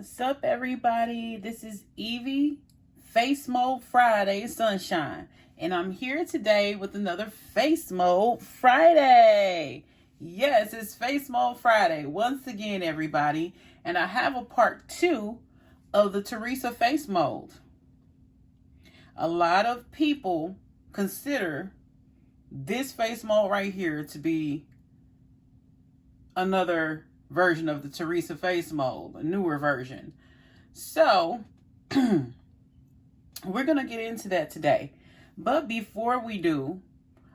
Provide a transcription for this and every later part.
What's up, everybody? This is Evie, Face Mode Friday Sunshine, and I'm here today with another Face Mode Friday. Yes, it's Face Mode Friday once again, everybody, and I have a part 2 of the Teresa Face Mode. A lot of people consider this face mode right here to be another version of the Teresa face mode, a newer version. So we're gonna get into that today, but before we do,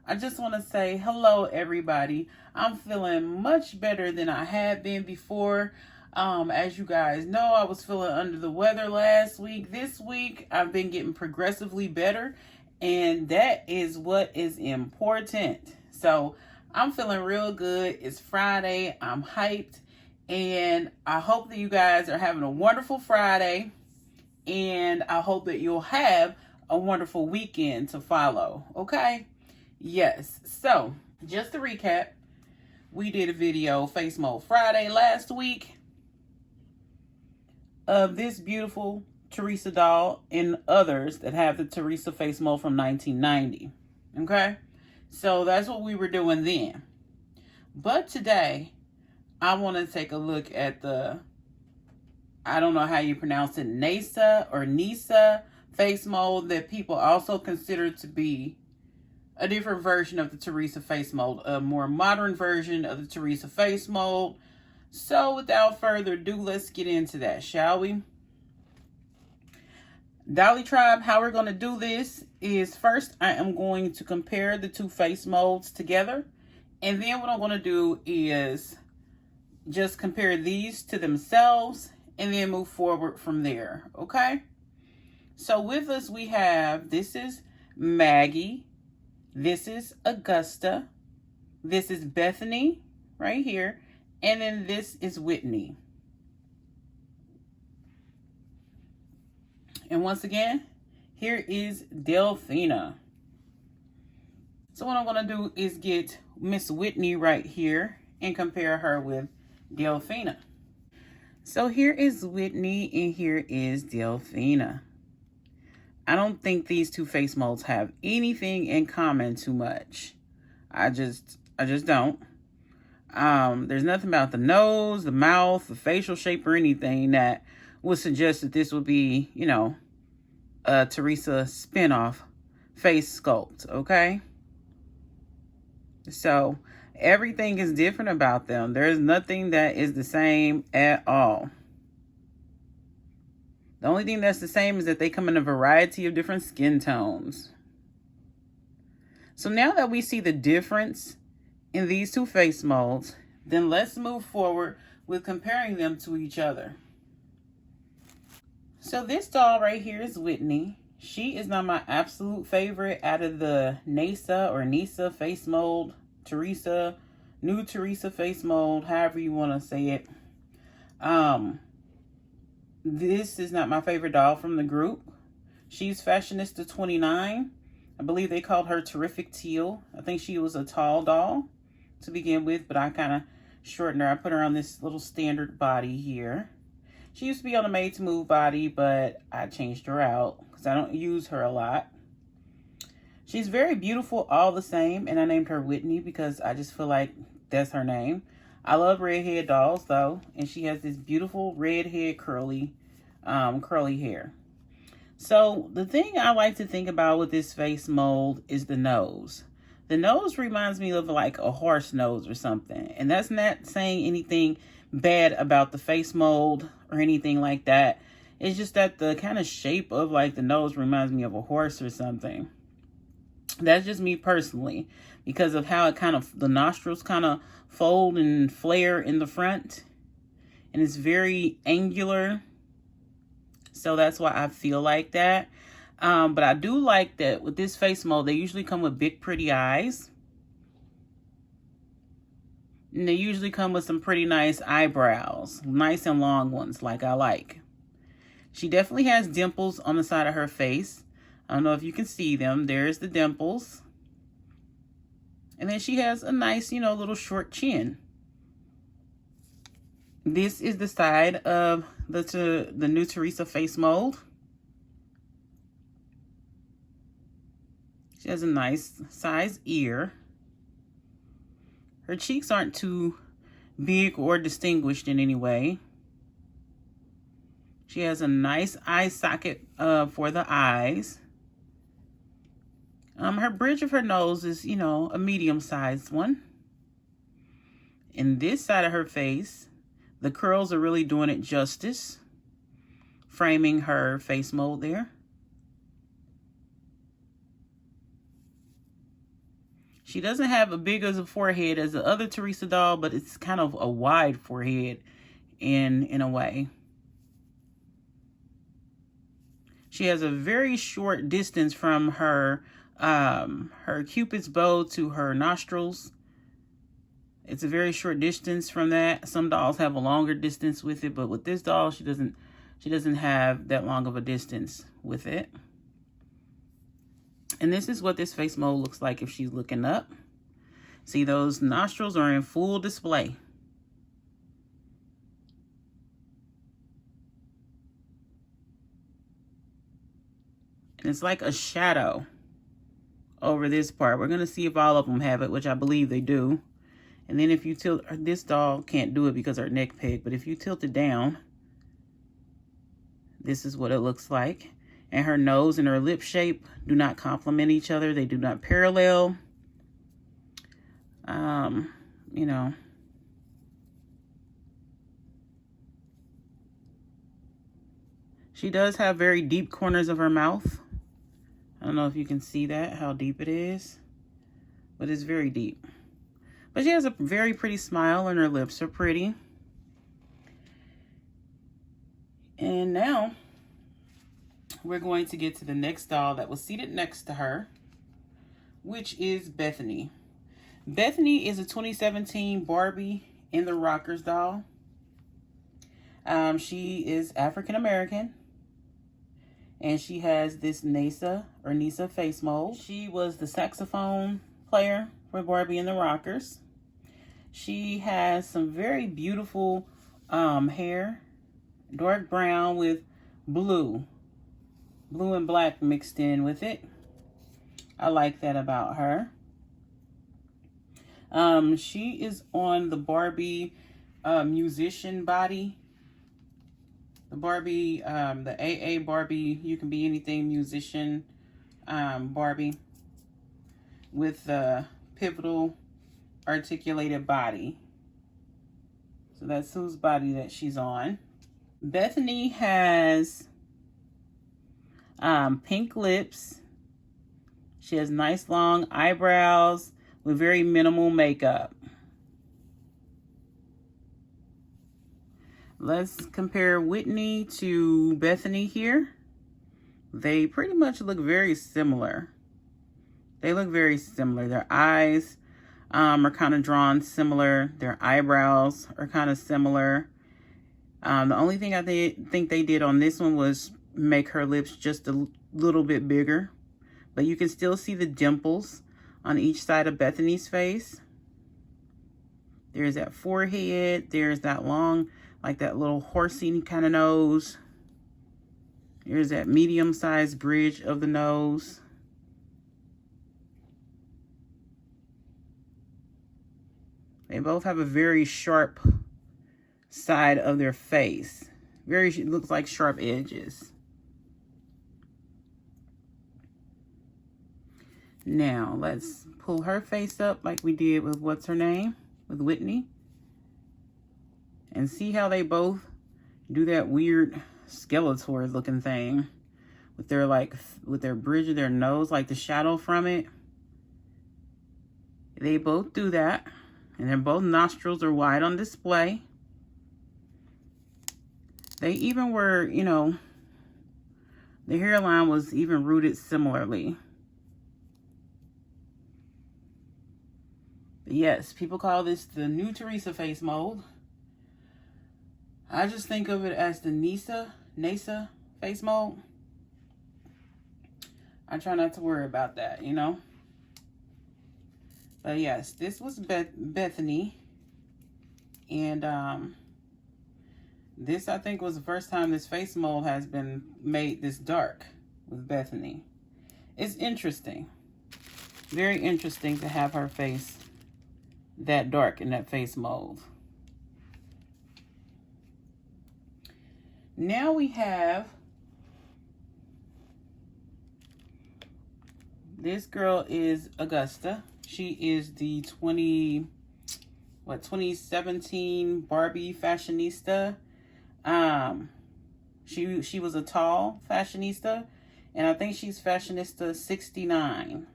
I just want to say hello, everybody. I'm feeling much better than I had been before. As you guys know, I was feeling under the weather last week. This week I've been getting progressively better, and that is what is important. So I'm feeling real good. It's Friday. I'm hyped. And I hope that you guys are having a wonderful Friday. And I hope that you'll have a wonderful weekend to follow. Okay? Yes. So, just to recap, we did a video, Face Mode Friday, last week of this beautiful Teresa doll and others that have the Teresa Face Mode from 1990. Okay? So that's what we were doing then. But today, I want to take a look at the, I don't know how you pronounce it, Neysa or Neysa face mode that people also consider to be a different version of the Teresa face mode, a more modern version of the Teresa face mode. So without further ado, let's get into that, shall we? Dolly Tribe, how we're going to do this is first I am going to compare the two face modes together. And then what I'm going to do is just compare these to themselves and then move forward from there. Okay? So with us we have, this is Maggie. This is Augusta. This is Bethany right here. And then this is Whitney. And once again, here is Delphina. So what I'm going to do is get Miss Whitney right here and compare her with Delphina. So here is Whitney and here is Delphina. I don't think these two face molds have anything in common too much. I just don't. There's nothing about the nose, the mouth, the facial shape, or anything that would suggest that this would be, you know, a Teresa spinoff face sculpt, okay? So everything is different about them. There's nothing that is the same at all. The only thing that's the same is that they come in a variety of different skin tones. So now that we see the difference in these two face molds, then let's move forward with comparing them to each other. So this doll right here is Whitney. She is not my absolute favorite out of the Neysa or Neysa face mold, Teresa, new Teresa face mold, however you want to say it. This is not my favorite doll from the group. She's Fashionista 29. I believe they called her Terrific Teal. I think she was a tall doll to begin with, but I kind of shortened her. I put her on this little standard body here. She used to be on a Made to Move body, but I changed her out because I don't use her a lot. She's very beautiful all the same, and I named her Whitney because I just feel like that's her name. I love redhead dolls, though, and she has this beautiful redhead curly hair. So the thing I like to think about with this face mold is the nose. The nose reminds me of like a horse nose or something, and that's not saying anything bad about the face mold or anything like that. It's just that the kind of shape of like the nose reminds me of a horse or something. That's just me personally, because of how it kind of, the nostrils kind of fold and flare in the front, and it's very angular. So that's why I feel like that. But I do like that with this face mold, they usually come with big, pretty eyes. And they usually come with some pretty nice eyebrows. Nice and long ones, like I like. She definitely has dimples on the side of her face. I don't know if you can see them. There's the dimples. And then she has a nice, you know, little short chin. This is the side of the new Teresa face mold. She has a nice size ear. Her cheeks aren't too big or distinguished in any way. She has a nice eye socket for the eyes. Her bridge of her nose is, you know, a medium-sized one. In this side of her face, the curls are really doing it justice, framing her face mold there. She doesn't have as big as a forehead as the other Teresa doll, but it's kind of a wide forehead in a way. She has a very short distance from her Cupid's bow to her nostrils. It's a very short distance from that. Some dolls have a longer distance with it, but with this doll, she doesn't have that long of a distance with it. And this is what this face mold looks like if she's looking up. See, those nostrils are in full display. And it's like a shadow over this part. We're going to see if all of them have it, which I believe they do. And then if you tilt, this doll can't do it because her neck peg, but if you tilt it down, this is what it looks like. And her nose and her lip shape do not complement each other. They do not parallel. You know. She does have very deep corners of her mouth. I don't know if you can see that, how deep it is. But it's very deep. But she has a very pretty smile and her lips are pretty. And now we're going to get to the next doll that was seated next to her, which is Bethany. Bethany is a 2017 Barbie in the Rockers doll. She is African American, and she has this Neysa face mold. She was the saxophone player for Barbie in the Rockers. She has some very beautiful hair, dark brown with blue and black mixed in with it. I like that about her. She is on the Barbie musician body. The Barbie, the AA Barbie, you can be anything musician Barbie with the pivotal articulated body. So that's whose body that she's on. Bethany has pink lips. She has nice long eyebrows with very minimal makeup. Let's compare Whitney to Bethany here. They pretty much look very similar. They look very similar. Their eyes are kind of drawn similar. Their eyebrows are kind of similar. The only thing I think they did on this one was make her lips just a little bit bigger. But you can still see the dimples on each side of Bethany's face. There's that forehead. There's that long, like that little horsey kind of nose. Here's that medium-sized bridge of the nose. They both have a very sharp side of their face. It looks like sharp edges. Now, let's pull her face up like we did with what's her name? With Whitney. And see how they both do that weird Skeletor looking thing with their bridge of their nose, like the shadow from it. They both do that. And their both nostrils are wide on display. They even were, you know, the hairline was even rooted similarly. But yes, people call this the new Teresa face mold. I just think of it as the Neysa face mold. I try not to worry about that, you know. But yes, this was Bethany. And This, I think, was the first time this face mold has been made this dark with Bethany. It's interesting. Very interesting to have her face that dark in that face mold. Now we have this girl is Augusta. She is the 2017 Barbie fashionista. She was a tall fashionista, and I think she's fashionista 69.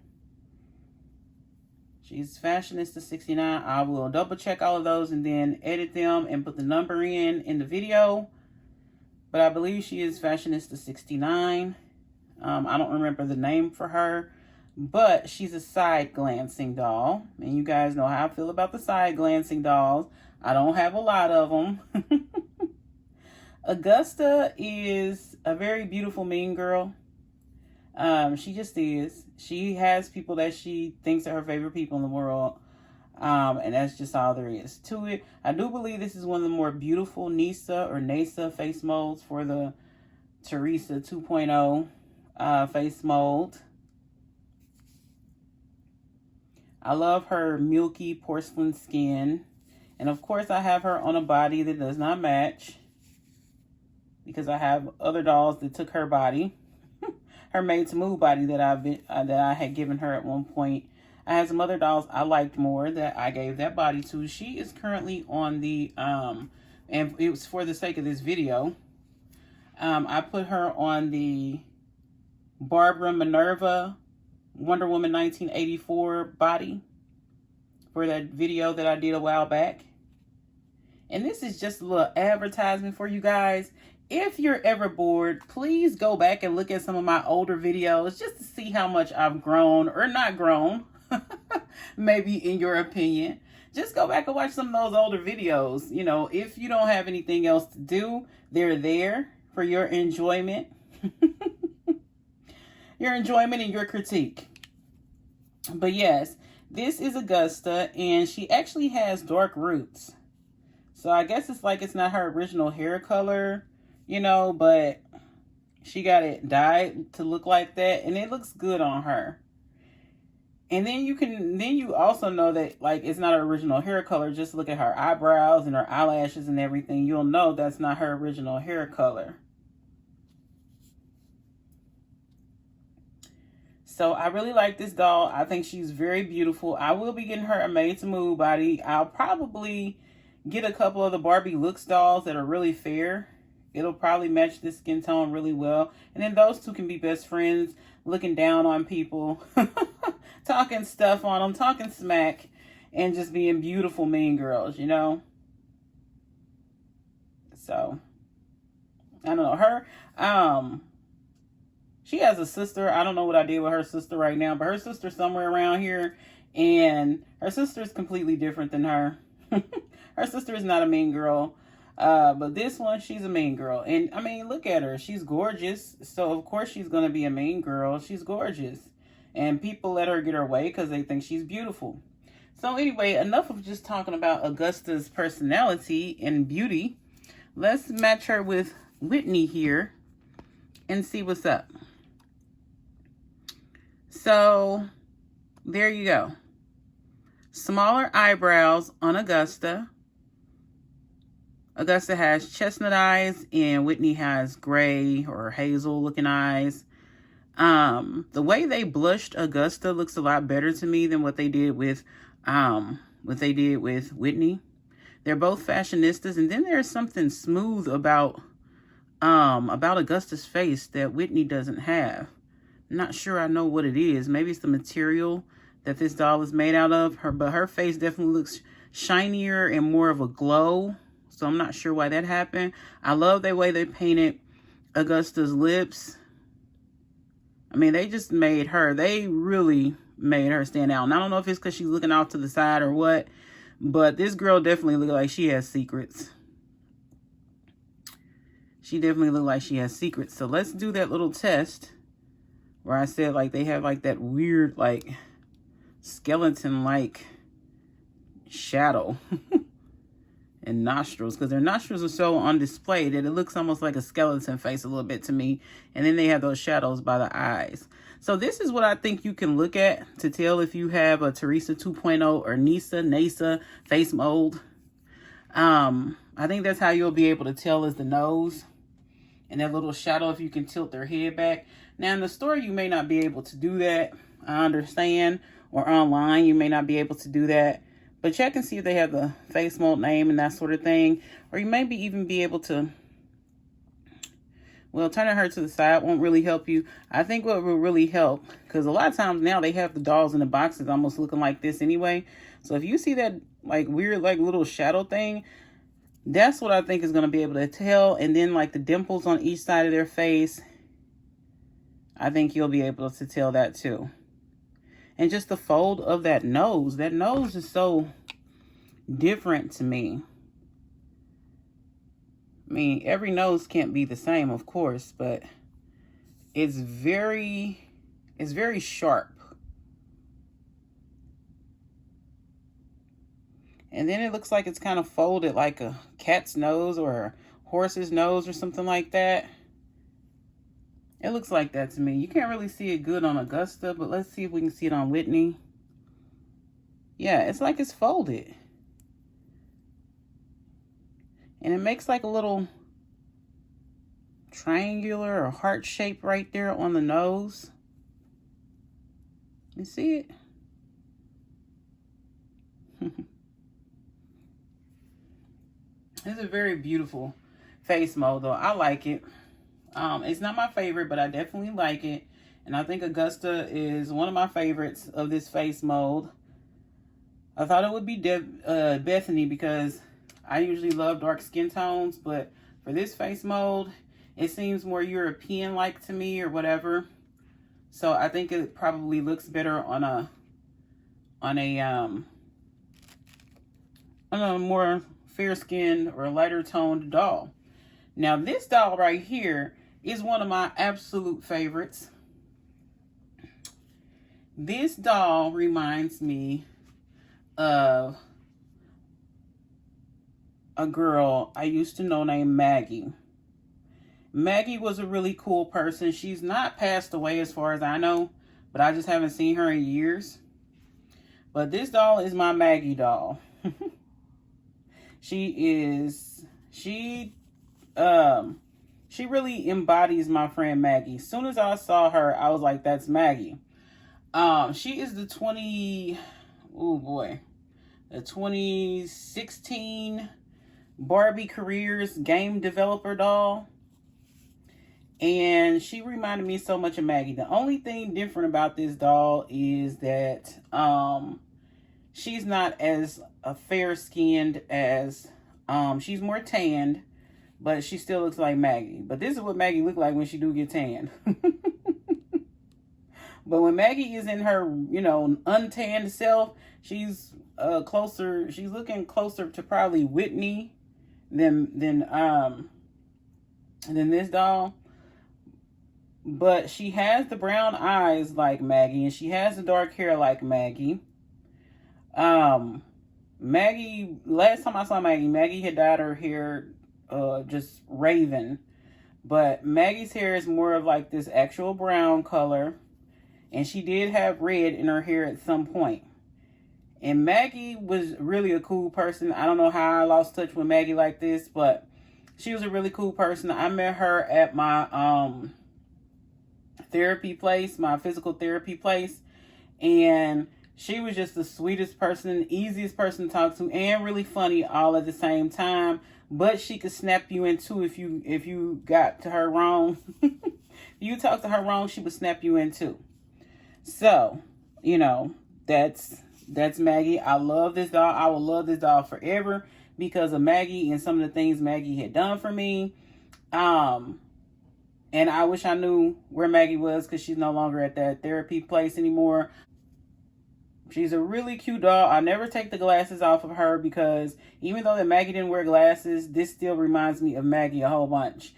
She's fashionista 69. I will double check all of those and then edit them and put the number in the video. But I believe she is fashionista 69. I don't remember the name for her, but she's a side glancing doll. And you guys know how I feel about the side glancing dolls. I don't have a lot of them. Augusta is a very beautiful mean girl. She just is. She has people that she thinks are her favorite people in the world. And that's just all there is to it. I do believe this is one of the more beautiful Neysa face molds for the Teresa 2.0 face mold. I love her milky porcelain skin. And of course I have her on a body that does not match, because I have other dolls that took her body. Her made to move body that I had given her at one point. I had some other dolls I liked more that I gave that body to. She is currently on the, and it was for the sake of this video, I put her on the Barbara Minerva Wonder Woman 1984 body for that video that I did a while back. And this is just a little advertisement for you guys. If you're ever bored, please go back and look at some of my older videos just to see how much I've grown or not grown. Maybe in your opinion. Just go back and watch some of those older videos. You know, if you don't have anything else to do, they're there for your enjoyment. Your enjoyment and your critique. But yes, this is Augusta, and she actually has dark roots. So I guess it's like it's not her original hair color, you know, but she got it dyed to look like that, and it looks good on her. And then you also know that, like, it's not her original hair color. Just look at her eyebrows and her eyelashes and everything. You'll know that's not her original hair color. So I really like this doll. I think she's very beautiful. I will be getting her a made to move body. I'll probably get a couple of the Barbie Looks dolls that are really fair. It'll probably match this skin tone really well. And then those two can be best friends, looking down on people, talking stuff on them, talking smack, and just being beautiful mean girls, you know? So, I don't know. Her, she has a sister. I don't know what I did with her sister right now, but her sister's somewhere around here, and her sister is completely different than her. Her sister is not a mean girl. But this one, she's a mean girl. And I mean, look at her. She's gorgeous. So of course she's going to be a mean girl. She's gorgeous. And people let her get her way because they think she's beautiful. So anyway, enough of just talking about Augusta's personality and beauty. Let's match her with Whitney here and see what's up. So there you go. Smaller eyebrows on Augusta. Augusta has chestnut eyes and Whitney has gray or hazel looking eyes. The way they blushed Augusta looks a lot better to me than what they did with Whitney. They're both fashionistas, and then there's something smooth about Augusta's face that Whitney doesn't have. I'm not sure I know what it is. Maybe it's the material that this doll is made out of. But her face definitely looks shinier and more of a glow. So I'm not sure why that happened. I love the way they painted Augusta's lips. I mean, they just made her, they really made her stand out. And I don't know if it's because she's looking off to the side or what, but this girl definitely looks like she has secrets. She definitely looks like she has secrets. So let's do that little test where I said, like, they have like that weird, like, skeleton-like shadow. and nostrils, because their nostrils are so on display that it looks almost like a skeleton face a little bit to me. And then they have those shadows by the eyes. So this is what I think you can look at to tell if you have a Teresa 2.0 or Neysa face mold. I think that's how you'll be able to tell is the nose and that little shadow if you can tilt their head back. Now in the store, you may not be able to do that. I understand. Or online, you may not be able to do that. But check and see if they have the face mold name and that sort of thing. Or you may even be able to, well, turning her to the side won't really help you. I think what will really help, because a lot of times now they have the dolls in the boxes almost looking like this anyway. So if you see that like weird like little shadow thing, that's what I think is going to be able to tell. And then like the dimples on each side of their face, I think you'll be able to tell that too. And just the fold of that nose is so different to me. I mean, every nose can't be the same, of course, but it's very sharp. And then it looks like it's kind of folded like a cat's nose or a horse's nose or something like that. It looks like that to me. You can't really see it good on Augusta, but let's see if we can see it on Whitney. Yeah, it's like it's folded. And it makes like a little triangular or heart shape right there on the nose. You see it? It's a very beautiful face mold though. I like it. It's not my favorite, but I definitely like it. And I think Augusta is one of my favorites of this face mold. I thought it would be Bethany because I usually love dark skin tones. But for this face mold, it seems more European-like to me or whatever. So I think it probably looks better on a more fair-skinned or lighter-toned doll. Now, this doll right here is one of my absolute favorites. This doll reminds me of a girl I used to know named Maggie. Maggie was a really cool person. She's not passed away as far as I know, but I just haven't seen her in years. But this doll is my Maggie doll. She really embodies my friend Maggie. As soon as I saw her, I was like, that's Maggie. She is the 2016 Barbie Careers game developer doll. And she reminded me so much of Maggie. The only thing different about this doll is that she's not as fair-skinned as, she's more tanned, but she still looks like Maggie. But this is what Maggie looked like when she do get tanned. But when Maggie is in her, untanned self, she's looking closer to probably Whitney than this doll. But she has the brown eyes like Maggie, and she has the dark hair like Maggie. Maggie, last time I saw Maggie had dyed her hair just raven. But Maggie's hair is more of like this actual brown color. And she did have red in her hair at some point. And Maggie was really a cool person. I don't know how I lost touch with Maggie like this, but she was a really cool person. I met her at my therapy place, my physical therapy place. And she was just the sweetest person, easiest person to talk to, and really funny all at the same time. But she could snap you in two if you got to her wrong. If you talk to her wrong, she would snap you in two. So, that's Maggie. I love this doll. I will love this doll forever because of Maggie and some of the things Maggie had done for me. And I wish I knew where Maggie was because she's no longer at that therapy place anymore. She's a really cute doll. I never take the glasses off of her because even though that Maggie didn't wear glasses, this still reminds me of Maggie a whole bunch.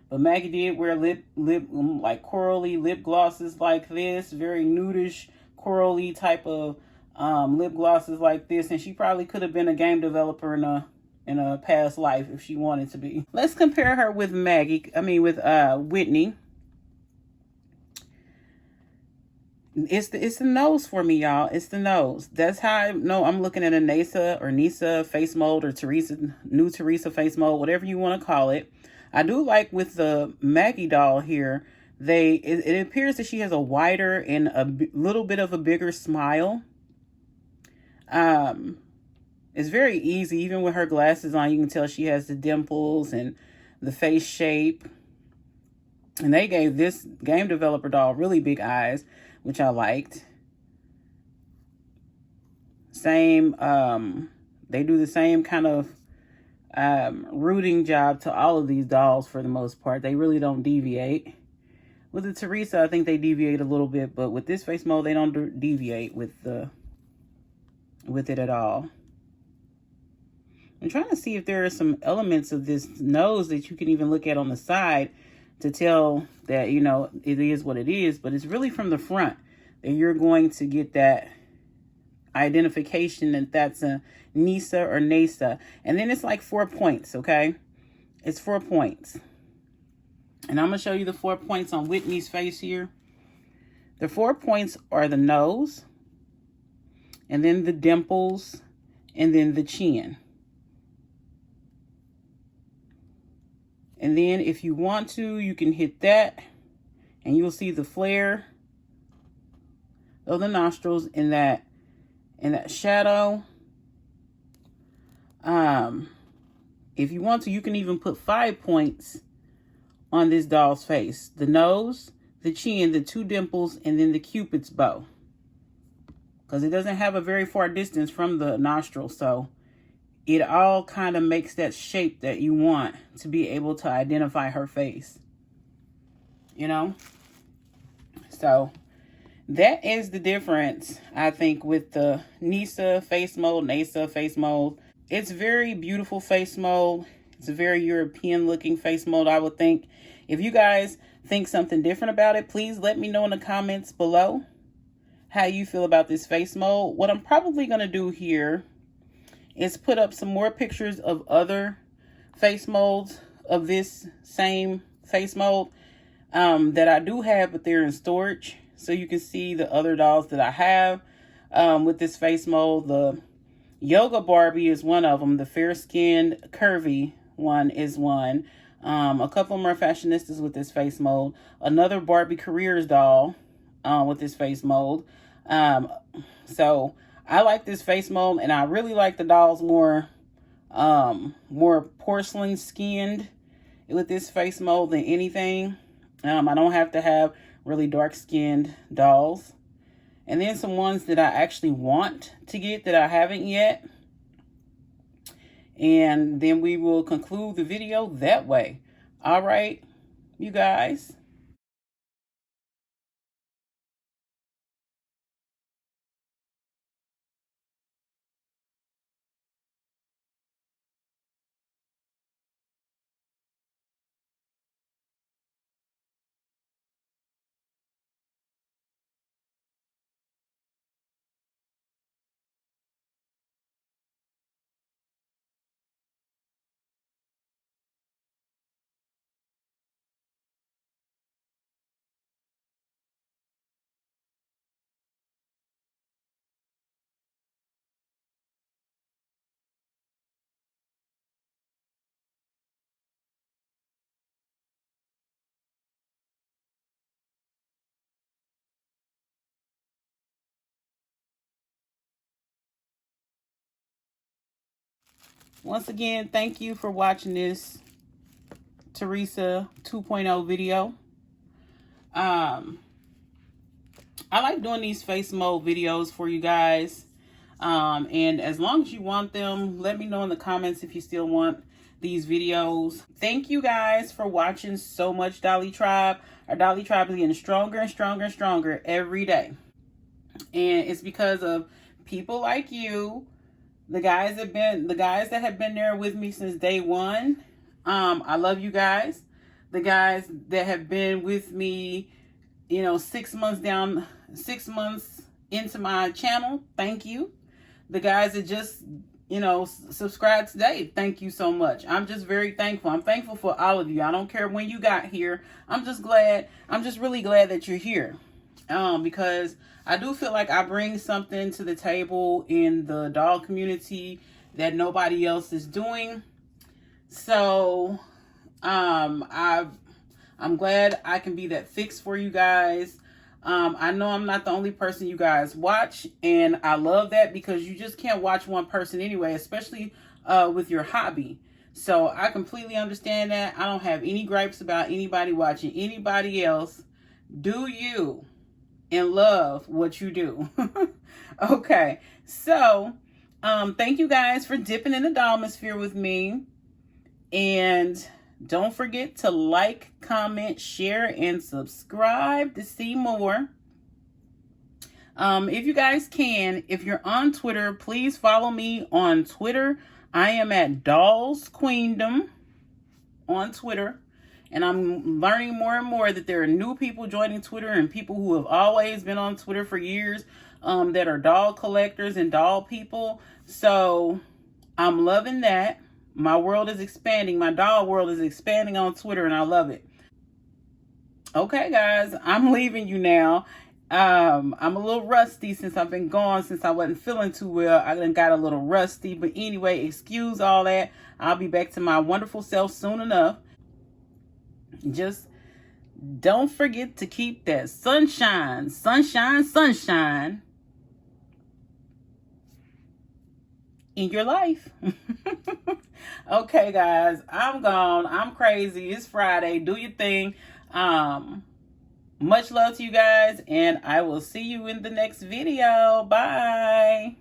But Maggie did wear like corally lip glosses like this, very nudish, corally type of lip glosses like this. And she probably could have been a game developer in a in a past life if she wanted to be. Let's compare her with with Whitney. It's the nose for me, y'all. It's the nose. That's how I know I'm looking at a Neysa face mold, or new Teresa face mold, whatever you want to call it. I do like with the Maggie doll here, it appears that she has a wider and a little bit of a bigger smile. It's very easy. Even with her glasses on, you can tell she has the dimples and the face shape. And they gave this game developer doll really big eyes, which I liked. Same, they do the same kind of rooting job to all of these dolls for the most part. They really don't deviate. With the Teresa, I think they deviate a little bit, but with this face mold, they don't deviate with it at all. I'm trying to see if there are some elements of this nose that you can even look at on the side to tell that, you know, it is what it is, but it's really from the front that you're going to get that identification that that's a Neysa or Neysa. And then it's like 4 points, okay? It's 4 points. And I'm going to show you the 4 points on Whitney's face here. The 4 points are the nose, and then the dimples, and then the chin. And then if you want to, you can hit that, and you'll see the flare of the nostrils in that shadow. If you want to, you can even put 5 points on this doll's face. The nose, the chin, the 2 dimples, and then the Cupid's bow. Because it doesn't have a very far distance from the nostril, so it all kind of makes that shape that you want to be able to identify her face. You know? So that is the difference, I think, with the Neysa face mold, Neysa face mold. It's very beautiful face mold. It's a very European looking face mold, I would think. If you guys think something different about it, please let me know in the comments below how you feel about this face mold. What I'm probably going to do here is put up some more pictures of other face molds of this same face mold that I do have, but they're in storage. So you can see the other dolls that I have with this face mold. The Yoga Barbie is one of them. The fair-skinned, curvy one is one. A couple of them are fashionistas with this face mold. Another Barbie Careers doll with this face mold. So I like this face mold, and I really like the dolls more porcelain skinned with this face mold than anything. I don't have to have really dark skinned dolls. And then some ones that I actually want to get that I haven't yet. And then we will conclude the video that way. All right, you guys. Once again, thank you for watching this Teresa 2.0 video. I like doing these face mold videos for you guys. And as long as you want them, let me know in the comments if you still want these videos. Thank you guys for watching so much, Dolly Tribe. Our Dolly Tribe is getting stronger and stronger and stronger every day. And it's because of people like you, the guys that have been there with me since day one. I love you guys. The guys that have been with me, you know, 6 months into my channel, thank you. The guys that just, subscribe today. Thank you so much. I'm just very thankful. I'm thankful for all of you. I don't care when you got here. I'm just really glad that you're here. Because I do feel like I bring something to the table in the doll community that nobody else is doing. So, I'm glad I can be that fix for you guys. I know I'm not the only person you guys watch, and I love that because you just can't watch one person anyway, especially with your hobby. So I completely understand that. I don't have any gripes about anybody watching anybody else. Do you and love what you do. Okay, so thank you guys for dipping in the dollmosphere with me. And don't forget to like, comment, share, and subscribe to see more. If you guys can, if you're on Twitter, please follow me on Twitter. I am at Dolls Queendom on Twitter. And I'm learning more and more that there are new people joining Twitter and people who have always been on Twitter for years that are doll collectors and doll people. So I'm loving that. My world is expanding. My doll world is expanding on Twitter, and I love it. Okay, guys, I'm leaving you now. I'm a little rusty since I've been gone, since I wasn't feeling too well. I done got a little rusty. But anyway, excuse all that. I'll be back to my wonderful self soon enough. Just don't forget to keep that sunshine in your life. Okay, guys, I'm gone. I'm crazy. It's Friday. Do your thing. Much love to you guys, and I will see you in the next video. Bye.